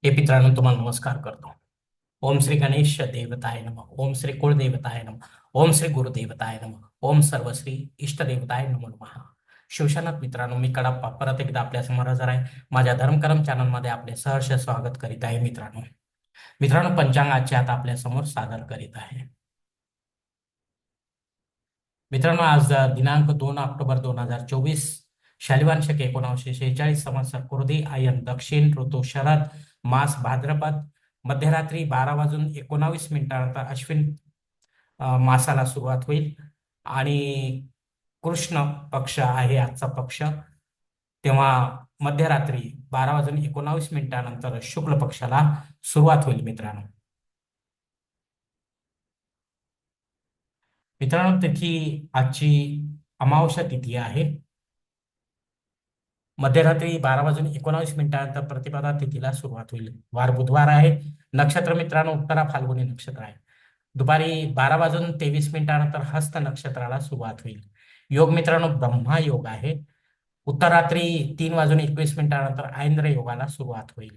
हे मित्रांनो तुम्हाला नमस्कार करतो. ओम श्री गणेश देवताय नमः. ओम श्री कुळदेवताय नमः. ओम श्री गुरुदेवताय नमः. ओम सर्वश्री इष्टदेवताय नमो नमः. शिवशानक मित्रांनो, मी कडप्पा परत एकदा आपल्या समोर हजर आहे. माझ्या धर्मकरम चॅनलमध्ये आपले सहर्ष स्वागत करीत आहे. मित्रांनो मित्रांनो पंचांगाचे आता आपल्या समोर सादर करीत आहे. मित्रांनो आज दिनांक 2 ऑक्टोबर 2024, शालिवान शके 1946, संवत्सर कुर्दी, आयन दक्षिण, ऋतू शरद, मास भाद्रपद, मध्यरात्री 12 वाजून 19 मिनिटानंतर अश्विन मासाला सुरुवात होईल आणि कृष्ण पक्ष आहे आजचा पक्ष. तेव्हा मध्यरात्री 12 वाजून 19 मिनिटानंतर शुक्ल पक्षाला सुरुवात होईल. मित्रांनो तिथी आजची अमावस्या तिथी आहे. मध्यरात्री 12 वाजून 19 मिनिटानंतर प्रतिपदा तिथीला सुरुवात होईल. वार बुधवार आहे. नक्षत्र मित्रांनो उत्तरा फाल्गुनी नक्षत्र आहे. दुपारी 12 वाजून 23 मिनिटानंतर हस्त नक्षत्राला सुरुवात होईल. योग मित्रांनो ब्रह्मा योग आहे. उत्तरात्री 3 वाजून 21 मिनिटानंतर ऐंद्र योगाला सुरुवात होईल.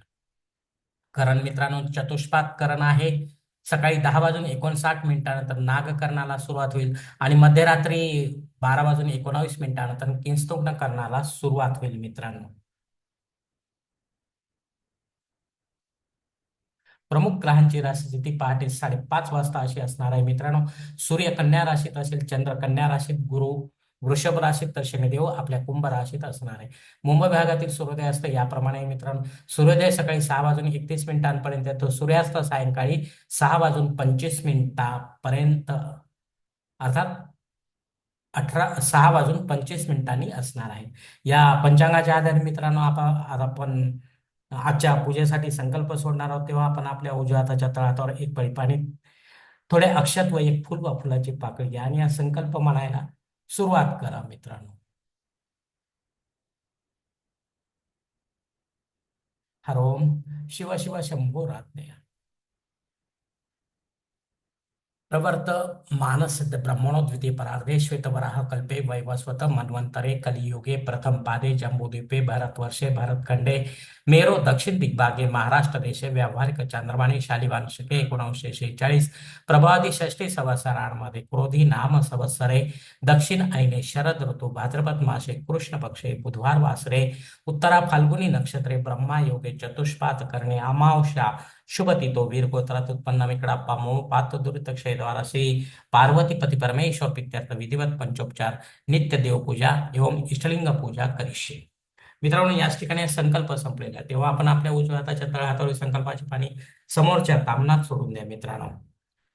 करण मित्रांनो चतुष्पाद करण आहे. सकाळी 10 वाजून 59 मिनिटानंतर नागकर्णाला सुरुवात होईल आणि मध्यरात्री 12 वाजून 19 मिनिटानंतर किंस्तुग्न कर्णाला सुरुवात होईल. मित्रांनो प्रमुख ग्रहांची राशीस्थिती पहाटे 5:30 वाजता अशी असणार आहे. मित्रांनो सूर्य कन्या राशीत असेल, चंद्र कन्या राशीत, गुरु वृषभ राशीत, तर शनिदेव आपल्या कुंभ राशीत असणार आहे. मुंबई भागातील सूर्योदय असतं याप्रमाणे आहे. मित्रांनो सूर्योदय सकाळी 6 वाजून 31 मिनिटांपर्यंत येतो. सूर्यास्त सायंकाळी 6 वाजून 25 मिनिटापर्यंत, अर्थात 6 वाजून 25 मिनिटांनी असणार आहे. या पंचांगाच्या आधारे मित्रांनो आपण आजच्या पूजेसाठी संकल्प सोडणार आहोत. तेव्हा आपण आपल्या उजव्या हाताच्या तळहातावर एक पळी पाणी, थोडे अक्षत व एक फुल वा फुलाची पाकळी घ्या आणि हा संकल्प म्हणायला सुरुवात करा. मित्रांनो हरोम शिव शिव शंभो रात्रे प्रवर्त मानसिद्ध ब्रह्मणो द्वितीय परार्धे श्वेतवराह कल्पे वैवस्वत मन्वंतरे कलियुगे प्रथम पादे जम्बूद्वीपे भारतवर्षे भरतखंडे मेरो दक्षिण दिग्भागे महाराष्ट्र देशे व्यावहारिक चांद्रमाने शालिवान शके 1946 प्रभादी षष्ठी संवत्सरांमध्ये क्रोधी नाम संवत्सरे दक्षिण ऐने शरद ऋतू भाद्रपद मासे कृष्ण पक्षे बुधवार वासरे उत्तरा फाल्गुनी नक्षत्रे ब्रह्मा योगे चतुष्पात करणे अमावस्या शुभ तिथो वीर गोत्रात उत्पन्न मिकडाप्पा मोह पात्र दुरित क्षय द्वारा श्री पार्वती पती परमेश्वर प्रीत्यर्थ विधिवत पंचोपचार नित्य देवपूजा एवं इष्टलिंग पूजा करिष्ये. मित्रांनो याच ठिकाणी संकल्प संपलेला आहे. तेव्हा आपण आपल्या उजव्या हाताच्या तळहातावर संकल्पाचे पाणी समोरच्या तामनात सोडून द्या. मित्रांनो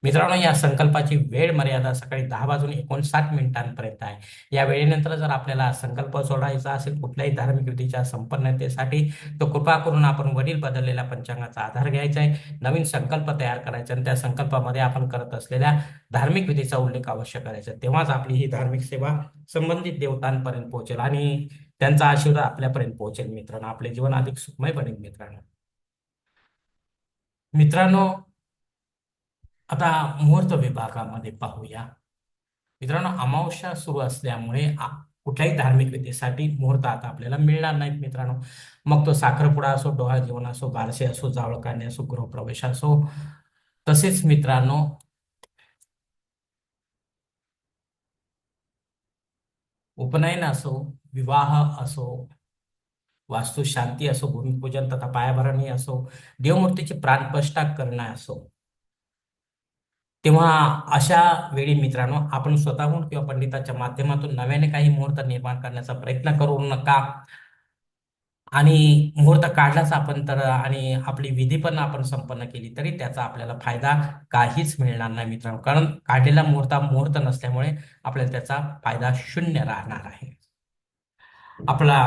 मित्रांनो या संकल्पाची वेळ मर्यादा सकाळी 10 वाजून 59 मिनिटांपर्यंत आहे. या वेळेनंतर जर आपल्याला संकल्प सोडायचा असेल कुठल्याही धार्मिक विधीच्या संपन्नतेसाठी, तर कृपा करून आपण वडील बदललेल्या पंचांगाचा आधार घ्यायचा आहे, नवीन संकल्प तयार करायचा आणि त्या संकल्पामध्ये आपण करत असलेल्या धार्मिक विधीचा उल्लेख अवश्य करायचा. तेव्हाच आपली ही धार्मिक सेवा संबंधित देवतांपर्यंत पोहोचेल आणि त्यांचा आशीर्वाद आपल्यापर्यंत पोहोचेल. मित्रांनो आपले जीवन अधिक सुखमय बनेल. मित्रांनो आता मुहूर्त विभागामध्ये पाहूया. मित्रांनो अमावस्या सुरू असल्यामुळे कुठल्याही धार्मिक विधीसाठी मुहूर्त आता आपल्याला मिळणार नाहीत. मित्रांनो मग तो साखरपुडा असो, डोहाळ जेवण असो, बारसे असो, जावळ काढणे असो, गृहप्रवेश असो, तसेच मित्रांनो उपनयन असो, विवाह असो, वास्तू शांती असो, भूमिपूजन तथा पायाभरणी असो, देवमूर्तीची प्राणप्रतिष्ठा करणं असो, तेव्हा अशा वेळी मित्रांनो आपण स्वतःहून किंवा पंडिताच्या माध्यमातून नव्याने काही मुहूर्त निर्माण करण्याचा प्रयत्न करू नका. आणि मुहूर्त काढलाच आपण तर आणि आपली विधी पण आपण संपन्न केली तरी त्याचा आपल्याला फायदा काहीच मिळणार नाही. मित्रांनो कारण काढलेला मुहूर्त नसल्यामुळे आपल्याला त्याचा फायदा शून्य राहणार आहे. आपला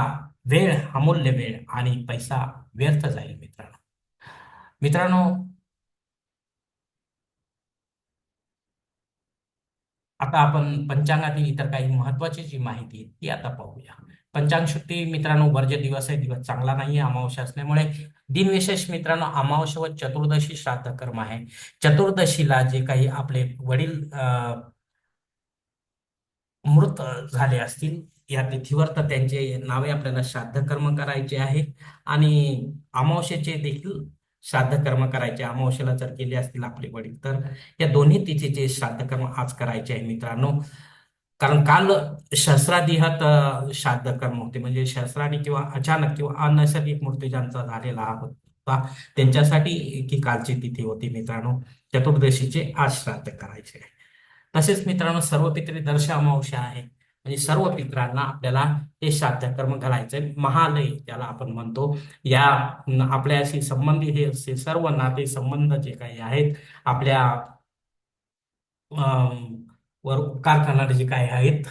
वेळ, अमूल्य वेळ आणि पैसा व्यर्थ जाईल. मित्रांनो आता आपण पंचांगातील इतर काही महत्वाची जी माहिती आहे ती आता पाहूया. पंचांग शुद्धी मित्रांनो वर्ज्य दिवस आहे. दिवस चांगला नाही अमावस्या असल्यामुळे. दिनविशेष मित्रांनो अमावस्या व चतुर्दशी श्राद्ध कर्म आहे. चतुर्दशीला जे काही आपले वडील मृत झाले असतील या तिथीवर तर त्यांचे नावे आपल्याला श्राद्ध कर्म करायचे आहे. आणि अमावस्येचे देखील श्राद्ध कर्म करायचे, अमावस्येला जर केले असतील आपले वडील तर या दोन्ही तिथीचे श्राद्ध कर्म आज करायचे आहे मित्रांनो. कारण काल सहस्रादिहात श्राद्ध कर्म होते, म्हणजे सहस्राने किंवा अचानक किंवा अनैसर्गिक मृत्यू ज्यांचा झालेला होता त्यांच्यासाठी की कालची तिथी होती मित्रांनो. चतुर्दशीचे आज श्राद्ध करायचे आहे. तसेच मित्रांनो सर्व पितरी दर्श अमावस्या आहे, म्हणजे सर्व पितरांना आपल्याला हे श्राद्ध कर्म घालायचंय. महालय त्याला आपण म्हणतो. या आपल्याशी संबंधित हे असे सर्व नाते संबंध जे काही आहेत आपल्या अं, वर उपकार करणारे जे काही आहेत,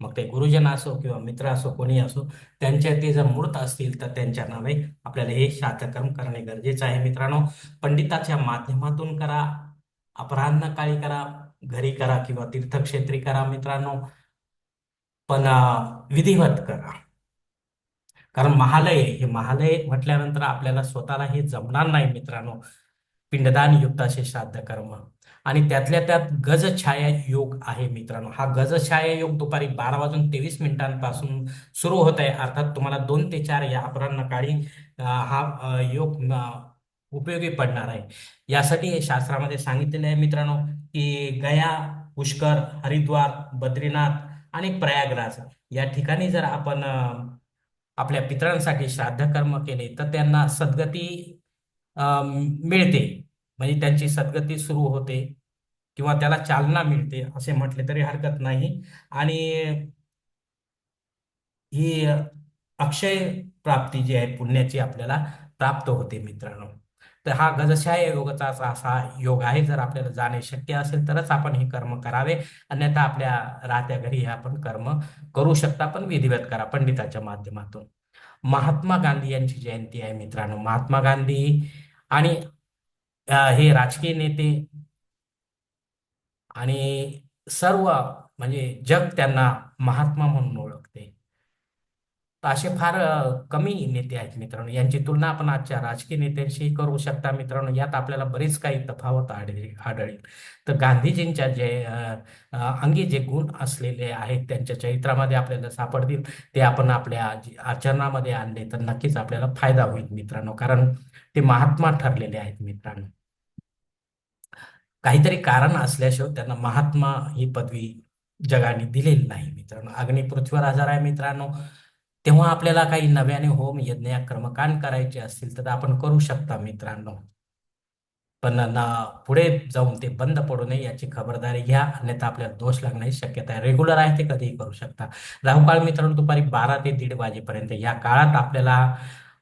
मग ते गुरुजन असो किंवा मित्र असो कोणी असो, त्यांच्या ते जर मूर्त असतील तर त्यांच्या नावे आपल्याला हे श्राद्धकर्म करणे गरजेचं आहे मित्रांनो. पंडिताच्या माध्यमातून करा, अपराह्न काळी करा, घरी करा किंवा तीर्थक्षेत्री करा मित्रांनो, पण विधिवत करा. कारण महालय हे महालय म्हटल्यानंतर आपल्याला स्वतःला हे जमणार नाही मित्रांनो. पिंडदान युक्त असे श्राद्ध कर्म आणि त्यातल्या त्यात गजछाया योग आहे मित्रांनो. हा गजछाया योग दुपारी 12 वाजून 23 मिनिटांपासून सुरू होत आहे. अर्थात तुम्हाला 2 ते 4 या अपराह्न काळी हा योग उपयोगी पडणार आहे. यासाठी हे शास्त्रामध्ये सांगितलेले आहे मित्रांनो की गया, पुष्कर, हरिद्वार, बद्रीनाथ आणि प्रयागराज या ठिकाणी जर आपण आपल्या पितरांसाठी श्राद्ध कर्म केले तर त्यांना सद्गती मिळते, म्हणजे त्यांची सद्गती सुरू होते किंवा त्याला चालना मिळते असे म्हटले तरी हरकत नाही. आणि ही अक्षय प्राप्ती जी आहे पुण्याची आपल्याला प्राप्त होते मित्रांनो. तर हा गजशाय योगाचा असा योग आहे. जर आपल्याला जाणे शक्य असेल तरच आपण हे कर्म करावे, अन्यथा आपल्या राहत्या घरी हे आपण कर्म करू शकता, पण विधिवत करा पंडिताच्या माध्यमातून. महात्मा गांधी यांची जयंती आहे मित्रांनो. महात्मा गांधी आणि हे राजकीय नेते आणि सर्व म्हणजे जग त्यांना महात्मा म्हणून ओळखते. तर असे फार कमी नेते आहेत मित्रांनो. यांची तुलना आपण आजच्या राजकीय नेत्यांशी करू शकता मित्रांनो. यात आपल्याला बरीच काही तफावत आढळेल. तर गांधीजींच्या जे अंगी जे गुण असलेले आहेत त्यांच्या चरित्रामध्ये आपल्याला सापडतील, ते आपण आपल्या आचरणामध्ये आणले तर नक्कीच आपल्याला फायदा होईल मित्रांनो. कारण ते महात्मा ठरलेले आहेत मित्रांनो. काहीतरी कारण असल्याशिवाय त्यांना महात्मा ही पदवी जगाने दिलेली नाही मित्रांनो. अग्नी पृथ्वीवर हजार आहे मित्रांनो. तेव्हा आपल्याला काही नव्याने होम यज्ञ या कर्मकांड करायचे असतील तर आपण करू शकता मित्रांनो. पण ना पुढे जाऊन ते बंद पडू नये याची खबरदारी घ्या, अन्यथा आपल्याला दोष लागण्याची शक्यता आहे. रेग्युलर आहे ते कधीही करू शकता. राहुकाळ मित्रांनो दुपारी 12 ते 1:30 वाजेपर्यंत. या काळात आपल्याला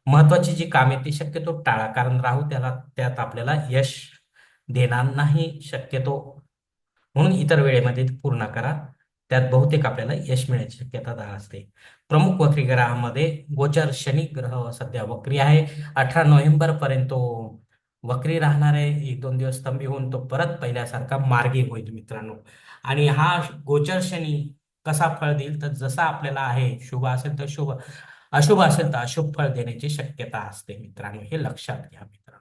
महत्वाची जी कामे ती शक्यतो टाळा, कारण राहू त्यात आपल्याला यश देणार नाही शक्यतो. म्हणून इतर वेळेमध्ये ते पूर्ण करा, त्यात बहुतेक आपल्याला यश मिळण्याची शक्यता दाट असते. प्रमुख वक्री ग्रहामध्ये गोचर शनी ग्रह सध्या वक्री आहे. 18 नोव्हेंबर पर्यंत तो वक्री राहणार आहे. 1-2 दिवस स्तंभी होऊन तो परत पहिल्यासारखा मार्गी होईल मित्रांनो. आणि हा गोचर शनी कसा फळ देईल तर जसा आपल्याला आहे, शुभ असेल तर शुभ, अशुभ असेल तर अशुभ फळ देण्याची शक्यता असते मित्रांनो. हे लक्षात घ्या मित्रांनो.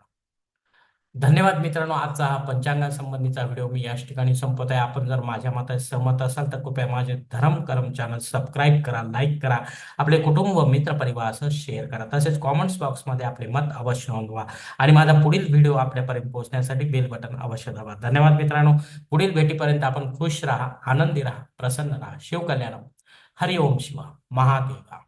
धन्यवाद मित्रांनो. आजचा हा पंचांगासंबंधीचा व्हिडिओ मी याच ठिकाणी संपत आहे. आपण जर माझ्या मताशी सहमत असाल तर कृपया माझे धर्म करम चॅनल सबस्क्राईब करा, लाईक करा, आपले कुटुंब व मित्र परिवारासह शेअर करा. तसेच कॉमेंट्स बॉक्समध्ये आपले मत अवश्य नोंदवा आणि माझा पुढील व्हिडिओ आपल्यापर्यंत पोहोचण्यासाठी बेल बटन अवश्य दाबा. धन्यवाद मित्रांनो. पुढील भेटीपर्यंत आपण खुश राहा, आनंदी राहा, प्रसन्न राहा. शिवकल्याणम. हरिओम शिवा महादेवा.